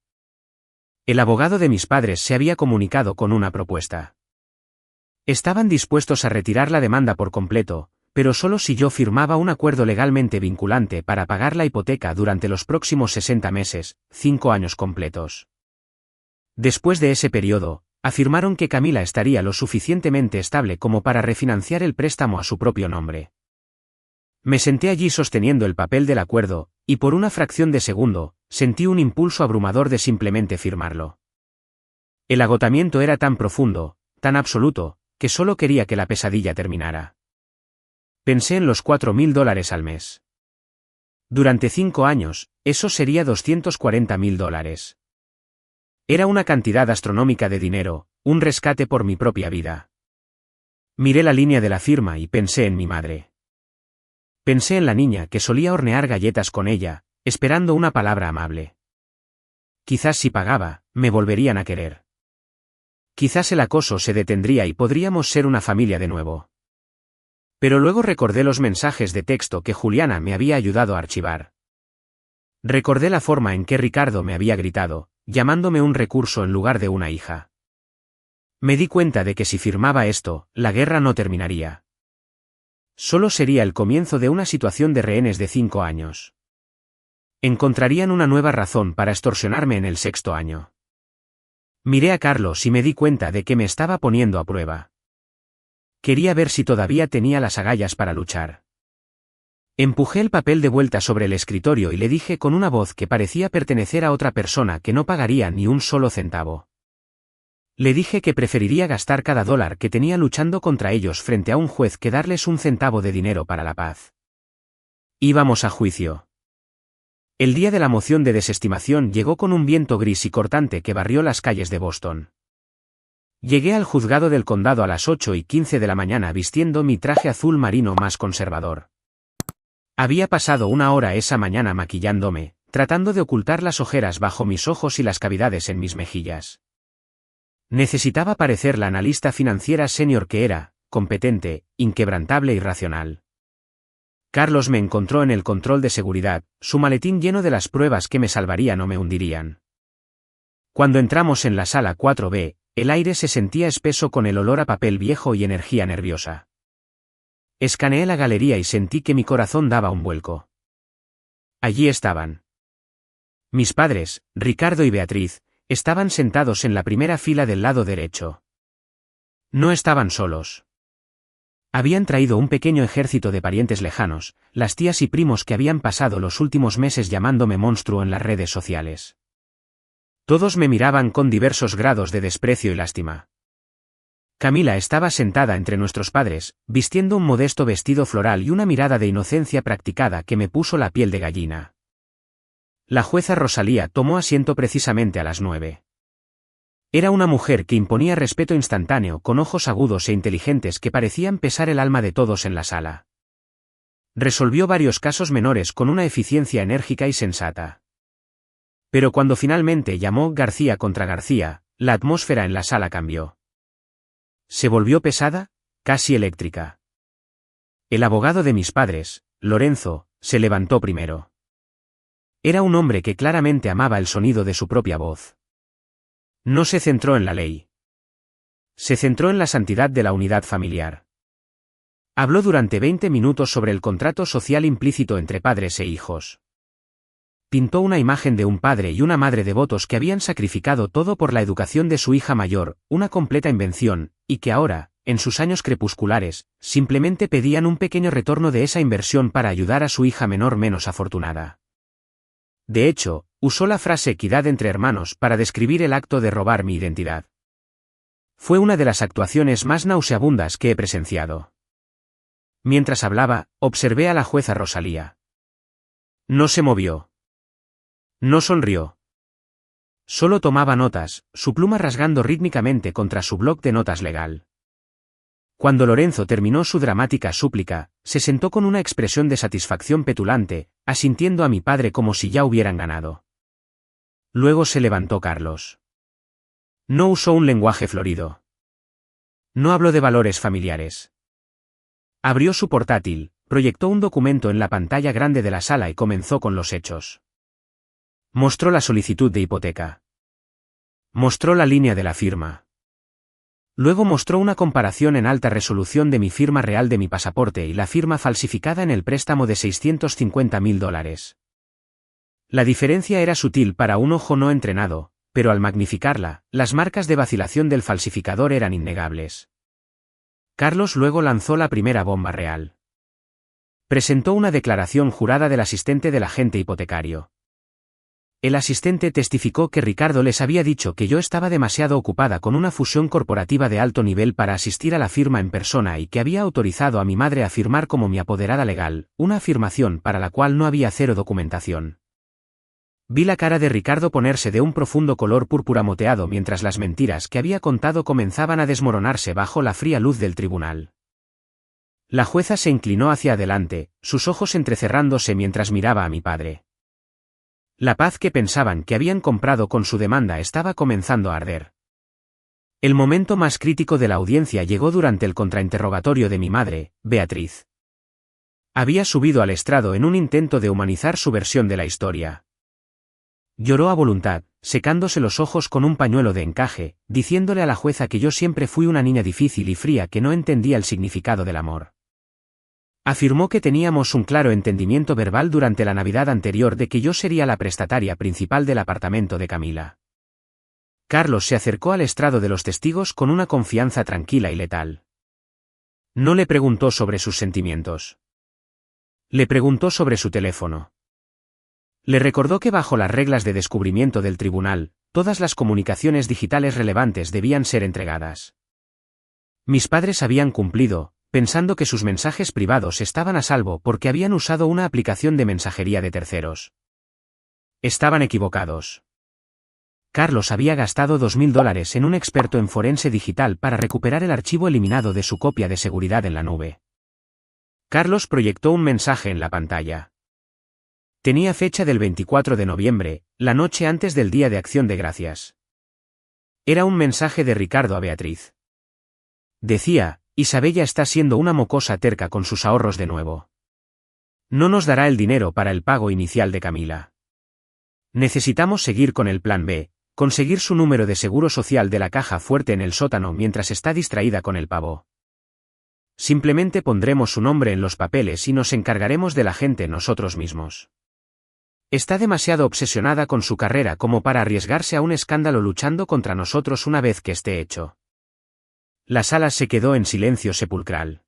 El abogado de mis padres se había comunicado con una propuesta. Estaban dispuestos a retirar la demanda por completo, pero solo si yo firmaba un acuerdo legalmente vinculante para pagar la hipoteca durante los próximos 60 meses, 5 años completos. Después de ese periodo, afirmaron que Camila estaría lo suficientemente estable como para refinanciar el préstamo a su propio nombre. Me senté allí sosteniendo el papel del acuerdo, y por una fracción de segundo, sentí un impulso abrumador de simplemente firmarlo. El agotamiento era tan profundo, tan absoluto, que solo quería que la pesadilla terminara. Pensé en los $4.000 al mes. Durante 5 años, eso sería $240.000. Era una cantidad astronómica de dinero, un rescate por mi propia vida. Miré la línea de la firma y pensé en mi madre. Pensé en la niña que solía hornear galletas con ella, esperando una palabra amable. Quizás si pagaba, me volverían a querer. Quizás el acoso se detendría y podríamos ser una familia de nuevo. Pero luego recordé los mensajes de texto que Juliana me había ayudado a archivar. Recordé la forma en que Ricardo me había gritado, llamándome un recurso en lugar de una hija. Me di cuenta de que si firmaba esto, la guerra no terminaría. Solo sería el comienzo de una situación de rehenes de 5 años. Encontrarían una nueva razón para extorsionarme en el 6.º año. Miré a Carlos y me di cuenta de que me estaba poniendo a prueba. Quería ver si todavía tenía las agallas para luchar. Empujé el papel de vuelta sobre el escritorio y le dije con una voz que parecía pertenecer a otra persona que no pagaría ni un solo centavo. Le dije que preferiría gastar cada dólar que tenía luchando contra ellos frente a un juez que darles un centavo de dinero para la paz. Íbamos a juicio. El día de la moción de desestimación llegó con un viento gris y cortante que barrió las calles de Boston. Llegué al juzgado del condado a las 8:15 de la mañana vistiendo mi traje azul marino más conservador. Había pasado una hora esa mañana maquillándome, tratando de ocultar las ojeras bajo mis ojos y las cavidades en mis mejillas. Necesitaba parecer la analista financiera senior que era, competente, inquebrantable y racional. Carlos me encontró en el control de seguridad, su maletín lleno de las pruebas que me salvarían o me hundirían. Cuando entramos en la sala 4B, el aire se sentía espeso con el olor a papel viejo y energía nerviosa. Escaneé la galería y sentí que mi corazón daba un vuelco. Allí estaban. Mis padres, Ricardo y Beatriz, estaban sentados en la primera fila del lado derecho. No estaban solos. Habían traído un pequeño ejército de parientes lejanos, las tías y primos que habían pasado los últimos meses llamándome monstruo en las redes sociales. Todos me miraban con diversos grados de desprecio y lástima. Camila estaba sentada entre nuestros padres, vistiendo un modesto vestido floral y una mirada de inocencia practicada que me puso la piel de gallina. La jueza Rosalía tomó asiento precisamente a las 9. Era una mujer que imponía respeto instantáneo con ojos agudos e inteligentes que parecían pesar el alma de todos en la sala. Resolvió varios casos menores con una eficiencia enérgica y sensata. Pero cuando finalmente llamó García contra García, la atmósfera en la sala cambió. Se volvió pesada, casi eléctrica. El abogado de mis padres, Lorenzo, se levantó primero. Era un hombre que claramente amaba el sonido de su propia voz. No se centró en la ley. Se centró en la santidad de la unidad familiar. Habló durante 20 minutos sobre el contrato social implícito entre padres e hijos. Pintó una imagen de un padre y una madre devotos que habían sacrificado todo por la educación de su hija mayor, una completa invención, y que ahora, en sus años crepusculares, simplemente pedían un pequeño retorno de esa inversión para ayudar a su hija menor menos afortunada. De hecho, usó la frase equidad entre hermanos para describir el acto de robar mi identidad. Fue una de las actuaciones más nauseabundas que he presenciado. Mientras hablaba, observé a la jueza Rosalía. No se movió. No sonrió. Solo tomaba notas, su pluma rasgando rítmicamente contra su bloc de notas legal. Cuando Lorenzo terminó su dramática súplica, se sentó con una expresión de satisfacción petulante, asintiendo a mi padre como si ya hubieran ganado. Luego se levantó Carlos. No usó un lenguaje florido. No habló de valores familiares. Abrió su portátil, proyectó un documento en la pantalla grande de la sala y comenzó con los hechos. Mostró la solicitud de hipoteca. Mostró la línea de la firma. Luego mostró una comparación en alta resolución de mi firma real de mi pasaporte y la firma falsificada en el préstamo de $650.000. La diferencia era sutil para un ojo no entrenado, pero al magnificarla, las marcas de vacilación del falsificador eran innegables. Carlos luego lanzó la primera bomba real. Presentó una declaración jurada del asistente del agente hipotecario. El asistente testificó que Ricardo les había dicho que yo estaba demasiado ocupada con una fusión corporativa de alto nivel para asistir a la firma en persona y que había autorizado a mi madre a firmar como mi apoderada legal, una afirmación para la cual no había cero documentación. Vi la cara de Ricardo ponerse de un profundo color púrpura moteado mientras las mentiras que había contado comenzaban a desmoronarse bajo la fría luz del tribunal. La jueza se inclinó hacia adelante, sus ojos entrecerrándose mientras miraba a mi padre. La paz que pensaban que habían comprado con su demanda estaba comenzando a arder. El momento más crítico de la audiencia llegó durante el contrainterrogatorio de mi madre, Beatriz. Había subido al estrado en un intento de humanizar su versión de la historia. Lloró a voluntad, secándose los ojos con un pañuelo de encaje, diciéndole a la jueza que yo siempre fui una niña difícil y fría que no entendía el significado del amor. Afirmó que teníamos un claro entendimiento verbal durante la Navidad anterior de que yo sería la prestataria principal del apartamento de Camila. Carlos se acercó al estrado de los testigos con una confianza tranquila y letal. No le preguntó sobre sus sentimientos. Le preguntó sobre su teléfono. Le recordó que bajo las reglas de descubrimiento del tribunal, todas las comunicaciones digitales relevantes debían ser entregadas. Mis padres habían cumplido, pensando que sus mensajes privados estaban a salvo porque habían usado una aplicación de mensajería de terceros. Estaban equivocados. Carlos había gastado $2000 en un experto en forense digital para recuperar el archivo eliminado de su copia de seguridad en la nube. Carlos proyectó un mensaje en la pantalla. Tenía fecha del 24 de noviembre, la noche antes del Día de Acción de Gracias. Era un mensaje de Ricardo a Beatriz. Decía: Isabella está siendo una mocosa terca con sus ahorros de nuevo. No nos dará el dinero para el pago inicial de Camila. Necesitamos seguir con el plan B, conseguir su número de seguro social de la caja fuerte en el sótano mientras está distraída con el pavo. Simplemente pondremos su nombre en los papeles y nos encargaremos de la gente nosotros mismos. Está demasiado obsesionada con su carrera como para arriesgarse a un escándalo luchando contra nosotros una vez que esté hecho. La sala se quedó en silencio sepulcral.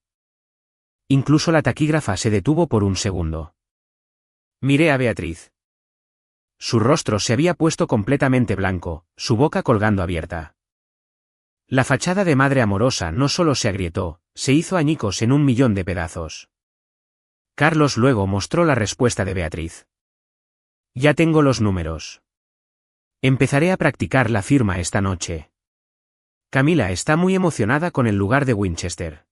Incluso la taquígrafa se detuvo por un segundo. Miré a Beatriz. Su rostro se había puesto completamente blanco, su boca colgando abierta. La fachada de madre amorosa no solo se agrietó, se hizo añicos en 1.000.000 de pedazos. Carlos luego mostró la respuesta de Beatriz. Ya tengo los números. Empezaré a practicar la firma esta noche. Camila está muy emocionada con el lugar de Winchester.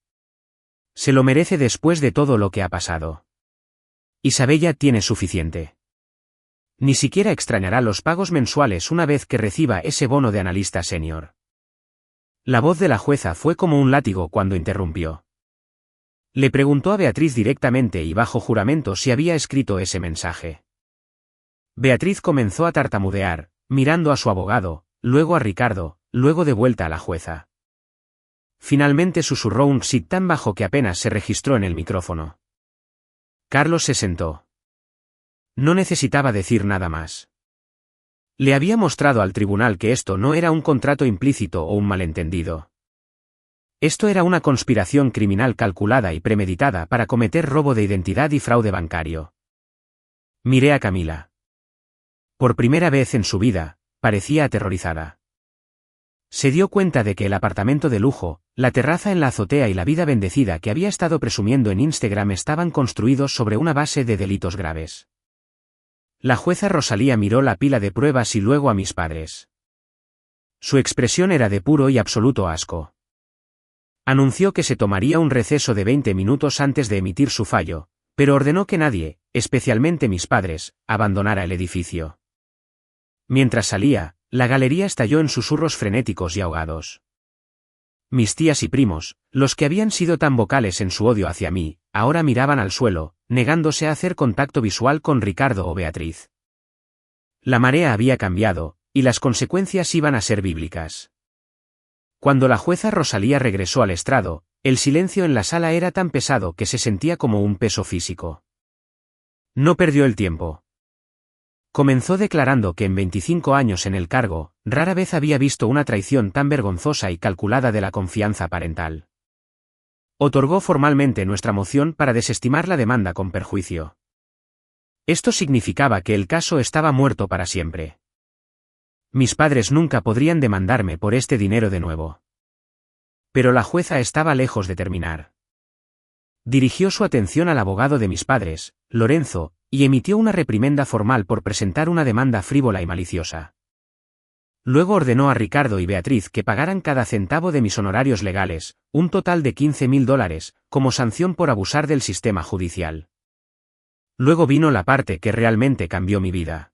Se lo merece después de todo lo que ha pasado. Isabella tiene suficiente. Ni siquiera extrañará los pagos mensuales una vez que reciba ese bono de analista senior. La voz de la jueza fue como un látigo cuando interrumpió. Le preguntó a Beatriz directamente y bajo juramento si había escrito ese mensaje. Beatriz comenzó a tartamudear, mirando a su abogado, luego a Ricardo, luego de vuelta a la jueza. Finalmente susurró un sí tan bajo que apenas se registró en el micrófono. Carlos se sentó. No necesitaba decir nada más. Le había mostrado al tribunal que esto no era un contrato implícito o un malentendido. Esto era una conspiración criminal calculada y premeditada para cometer robo de identidad y fraude bancario. Miré a Camila. Por primera vez en su vida, parecía aterrorizada. Se dio cuenta de que el apartamento de lujo, la terraza en la azotea y la vida bendecida que había estado presumiendo en Instagram estaban construidos sobre una base de delitos graves. La jueza Rosalía miró la pila de pruebas y luego a mis padres. Su expresión era de puro y absoluto asco. Anunció que se tomaría un receso de 20 minutos antes de emitir su fallo, pero ordenó que nadie, especialmente mis padres, abandonara el edificio. Mientras salía, la galería estalló en susurros frenéticos y ahogados. Mis tías y primos, los que habían sido tan vocales en su odio hacia mí, ahora miraban al suelo, negándose a hacer contacto visual con Ricardo o Beatriz. La marea había cambiado, y las consecuencias iban a ser bíblicas. Cuando la jueza Rosalía regresó al estrado, el silencio en la sala era tan pesado que se sentía como un peso físico. No perdió el tiempo. Comenzó declarando que en 25 años en el cargo, rara vez había visto una traición tan vergonzosa y calculada de la confianza parental. Otorgó formalmente nuestra moción para desestimar la demanda con perjuicio. Esto significaba que el caso estaba muerto para siempre. Mis padres nunca podrían demandarme por este dinero de nuevo. Pero la jueza estaba lejos de terminar. Dirigió su atención al abogado de mis padres, Lorenzo, y emitió una reprimenda formal por presentar una demanda frívola y maliciosa. Luego ordenó a Ricardo y Beatriz que pagaran cada centavo de mis honorarios legales, un total de $15.000, como sanción por abusar del sistema judicial. Luego vino la parte que realmente cambió mi vida.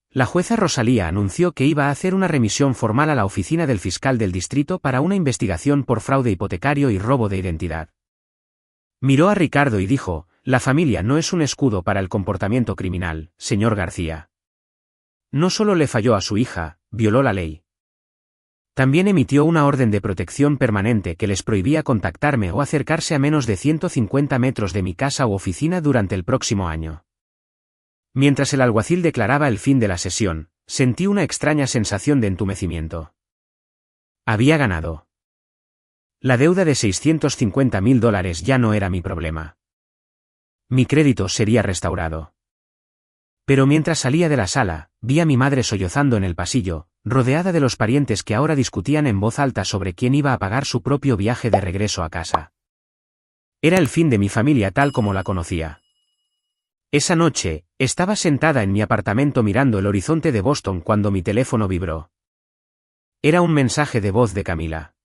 La jueza Rosalía anunció que iba a hacer una remisión formal a la oficina del fiscal del distrito para una investigación por fraude hipotecario y robo de identidad. Miró a Ricardo y dijo: la familia no es un escudo para el comportamiento criminal, señor García. No solo le falló a su hija, violó la ley. También emitió una orden de protección permanente que les prohibía contactarme o acercarse a menos de 150 metros de mi casa u oficina durante el próximo año. Mientras el alguacil declaraba el fin de la sesión, sentí una extraña sensación de entumecimiento. Había ganado. La deuda de $650.000 ya no era mi problema. Mi crédito sería restaurado. Pero mientras salía de la sala, vi a mi madre sollozando en el pasillo, rodeada de los parientes que ahora discutían en voz alta sobre quién iba a pagar su propio viaje de regreso a casa. Era el fin de mi familia tal como la conocía. Esa noche, estaba sentada en mi apartamento mirando el horizonte de Boston cuando mi teléfono vibró. Era un mensaje de voz de Camila.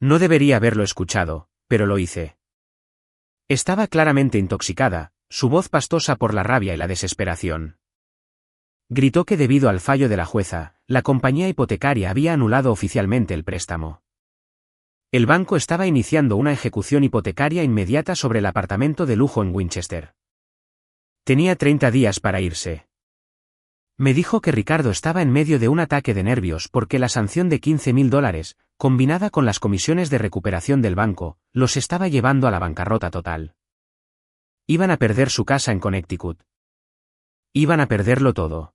No debería haberlo escuchado, pero lo hice. Estaba claramente intoxicada, su voz pastosa por la rabia y la desesperación. Gritó que debido al fallo de la jueza, la compañía hipotecaria había anulado oficialmente el préstamo. El banco estaba iniciando una ejecución hipotecaria inmediata sobre el apartamento de lujo en Winchester. Tenía 30 días para irse. Me dijo que Ricardo estaba en medio de un ataque de nervios porque la sanción de $15.000, combinada con las comisiones de recuperación del banco, los estaba llevando a la bancarrota total. Iban a perder su casa en Connecticut. Iban a perderlo todo.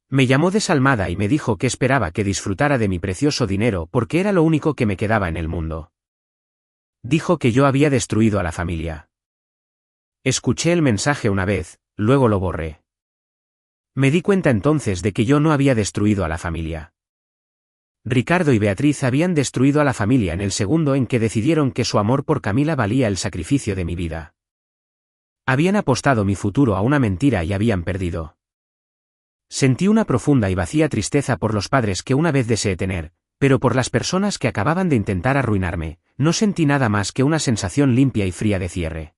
Me llamó desalmada y me dijo que esperaba que disfrutara de mi precioso dinero porque era lo único que me quedaba en el mundo. Dijo que yo había destruido a la familia. Escuché el mensaje una vez, luego lo borré. Me di cuenta entonces de que yo no había destruido a la familia. Ricardo y Beatriz habían destruido a la familia en el segundo en que decidieron que su amor por Camila valía el sacrificio de mi vida. Habían apostado mi futuro a una mentira y habían perdido. Sentí una profunda y vacía tristeza por los padres que una vez deseé tener, pero por las personas que acababan de intentar arruinarme, no sentí nada más que una sensación limpia y fría de cierre.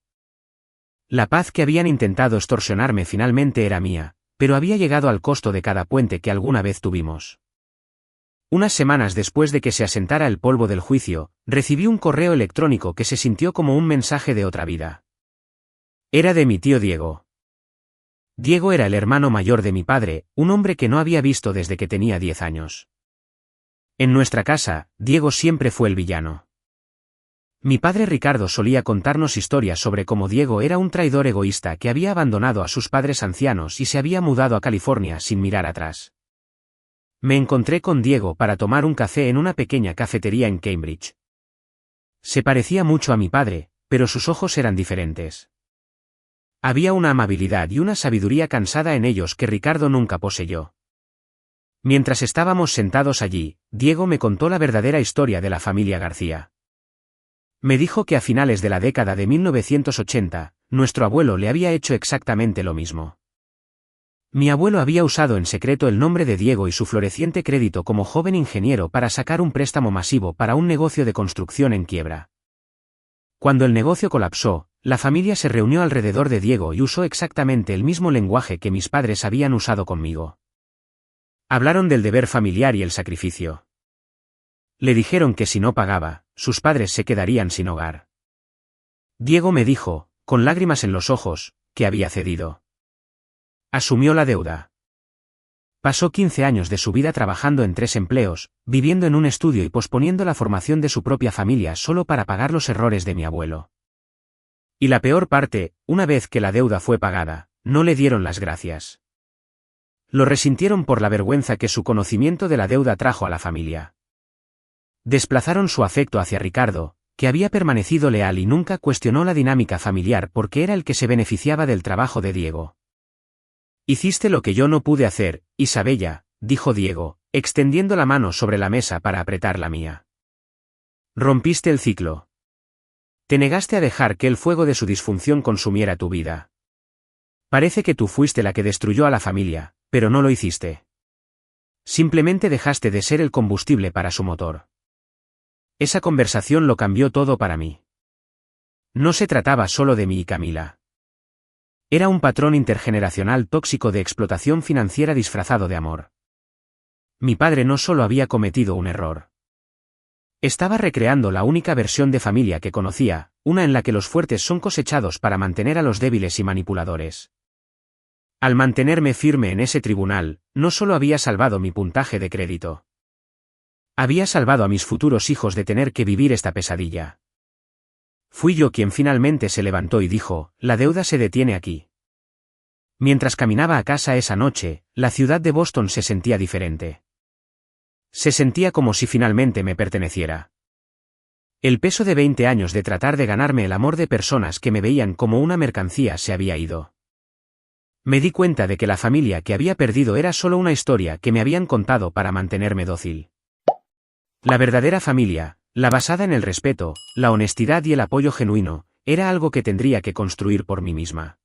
La paz que habían intentado extorsionarme finalmente era mía, pero había llegado al costo de cada puente que alguna vez tuvimos. Unas semanas después de que se asentara el polvo del juicio, recibí un correo electrónico que se sintió como un mensaje de otra vida. Era de mi tío Diego. Diego era el hermano mayor de mi padre, un hombre que no había visto desde que tenía 10 años. En nuestra casa, Diego siempre fue el villano. Mi padre Ricardo solía contarnos historias sobre cómo Diego era un traidor egoísta que había abandonado a sus padres ancianos y se había mudado a California sin mirar atrás. Me encontré con Diego para tomar un café en una pequeña cafetería en Cambridge. Se parecía mucho a mi padre, pero sus ojos eran diferentes. Había una amabilidad y una sabiduría cansada en ellos que Ricardo nunca poseyó. Mientras estábamos sentados allí, Diego me contó la verdadera historia de la familia García. Me dijo que a finales de la década de 1980, nuestro abuelo le había hecho exactamente lo mismo. Mi abuelo había usado en secreto el nombre de Diego y su floreciente crédito como joven ingeniero para sacar un préstamo masivo para un negocio de construcción en quiebra. Cuando el negocio colapsó, la familia se reunió alrededor de Diego y usó exactamente el mismo lenguaje que mis padres habían usado conmigo. Hablaron del deber familiar y el sacrificio. Le dijeron que si no pagaba, sus padres se quedarían sin hogar. Diego me dijo, con lágrimas en los ojos, que había cedido. Asumió la deuda. Pasó 15 años de su vida trabajando en 3 empleos, viviendo en un estudio y posponiendo la formación de su propia familia solo para pagar los errores de mi abuelo. Y la peor parte, una vez que la deuda fue pagada, no le dieron las gracias. Lo resintieron por la vergüenza que su conocimiento de la deuda trajo a la familia. Desplazaron su afecto hacia Ricardo, que había permanecido leal y nunca cuestionó la dinámica familiar porque era el que se beneficiaba del trabajo de Diego. Hiciste lo que yo no pude hacer, Isabella, dijo Diego, extendiendo la mano sobre la mesa para apretar la mía. Rompiste el ciclo. Te negaste a dejar que el fuego de su disfunción consumiera tu vida. Parece que tú fuiste la que destruyó a la familia, pero no lo hiciste. Simplemente dejaste de ser el combustible para su motor. Esa conversación lo cambió todo para mí. No se trataba solo de mí y Camila. Era un patrón intergeneracional tóxico de explotación financiera disfrazado de amor. Mi padre no solo había cometido un error. Estaba recreando la única versión de familia que conocía, una en la que los fuertes son cosechados para mantener a los débiles y manipuladores. Al mantenerme firme en ese tribunal, no solo había salvado mi puntaje de crédito. Había salvado a mis futuros hijos de tener que vivir esta pesadilla. Fui yo quien finalmente se levantó y dijo, la deuda se detiene aquí. Mientras caminaba a casa esa noche, la ciudad de Boston se sentía diferente. Se sentía como si finalmente me perteneciera. El peso de 20 años de tratar de ganarme el amor de personas que me veían como una mercancía se había ido. Me di cuenta de que la familia que había perdido era solo una historia que me habían contado para mantenerme dócil. La verdadera familia, la basada en el respeto, la honestidad y el apoyo genuino, era algo que tendría que construir por mí misma.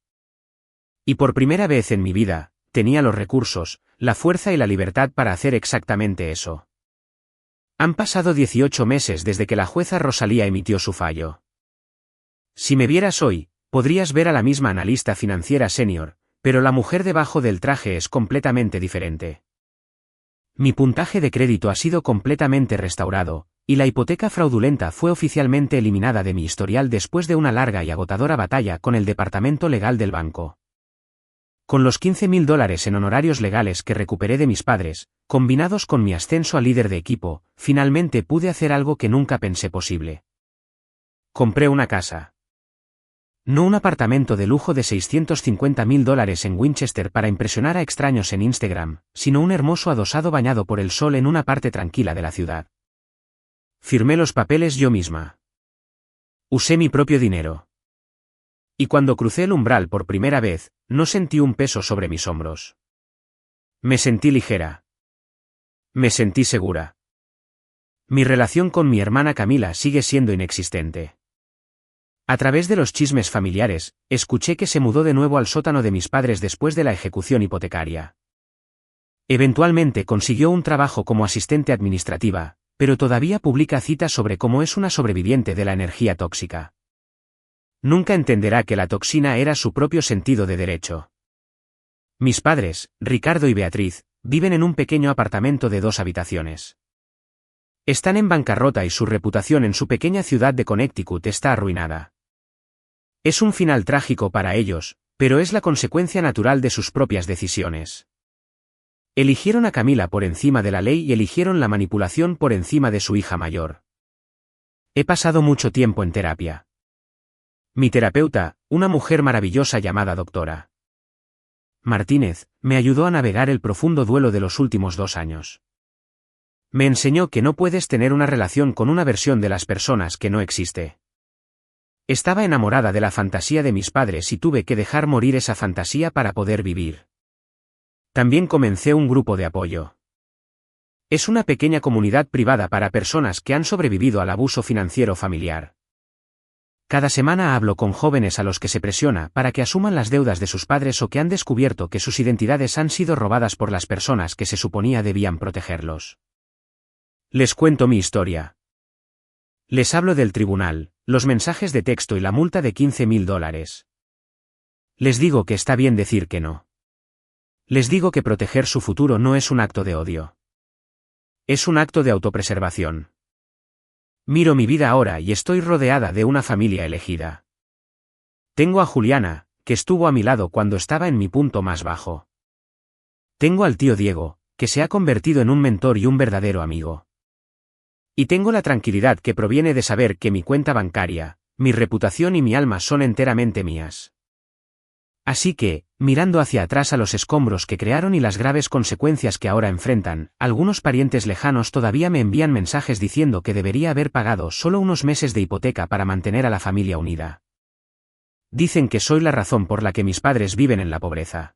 Y por primera vez en mi vida, tenía los recursos, la fuerza y la libertad para hacer exactamente eso. Han pasado 18 meses desde que la jueza Rosalía emitió su fallo. Si me vieras hoy, podrías ver a la misma analista financiera senior, pero la mujer debajo del traje es completamente diferente. Mi puntaje de crédito ha sido completamente restaurado, y la hipoteca fraudulenta fue oficialmente eliminada de mi historial después de una larga y agotadora batalla con el departamento legal del banco. Con los $15.000 en honorarios legales que recuperé de mis padres, combinados con mi ascenso a líder de equipo, finalmente pude hacer algo que nunca pensé posible. Compré una casa. No un apartamento de lujo de $650.000 en Winchester para impresionar a extraños en Instagram, sino un hermoso adosado bañado por el sol en una parte tranquila de la ciudad. Firmé los papeles yo misma. Usé mi propio dinero. Y cuando crucé el umbral por primera vez, no sentí un peso sobre mis hombros. Me sentí ligera. Me sentí segura. Mi relación con mi hermana Camila sigue siendo inexistente. A través de los chismes familiares, escuché que se mudó de nuevo al sótano de mis padres después de la ejecución hipotecaria. Eventualmente consiguió un trabajo como asistente administrativa, pero todavía publica citas sobre cómo es una sobreviviente de la energía tóxica. Nunca entenderá que la toxina era su propio sentido de derecho. Mis padres, Ricardo y Beatriz, viven en un pequeño apartamento de 2 habitaciones. Están en bancarrota y su reputación en su pequeña ciudad de Connecticut está arruinada. Es un final trágico para ellos, pero es la consecuencia natural de sus propias decisiones. Eligieron a Camila por encima de la ley y eligieron la manipulación por encima de su hija mayor. He pasado mucho tiempo en terapia. Mi terapeuta, una mujer maravillosa llamada Dra. Martínez, me ayudó a navegar el profundo duelo de los últimos 2 años. Me enseñó que no puedes tener una relación con una versión de las personas que no existe. Estaba enamorada de la fantasía de mis padres y tuve que dejar morir esa fantasía para poder vivir. También comencé un grupo de apoyo. Es una pequeña comunidad privada para personas que han sobrevivido al abuso financiero familiar. Cada semana hablo con jóvenes a los que se presiona para que asuman las deudas de sus padres o que han descubierto que sus identidades han sido robadas por las personas que se suponía debían protegerlos. Les cuento mi historia. Les hablo del tribunal, los mensajes de texto y la multa de $15.000. Les digo que está bien decir que no. Les digo que proteger su futuro no es un acto de odio. Es un acto de autopreservación. Miro mi vida ahora y estoy rodeada de una familia elegida. Tengo a Juliana, que estuvo a mi lado cuando estaba en mi punto más bajo. Tengo al tío Diego, que se ha convertido en un mentor y un verdadero amigo. Y tengo la tranquilidad que proviene de saber que mi cuenta bancaria, mi reputación y mi alma son enteramente mías. Así que, mirando hacia atrás a los escombros que crearon y las graves consecuencias que ahora enfrentan, algunos parientes lejanos todavía me envían mensajes diciendo que debería haber pagado solo unos meses de hipoteca para mantener a la familia unida. Dicen que soy la razón por la que mis padres viven en la pobreza.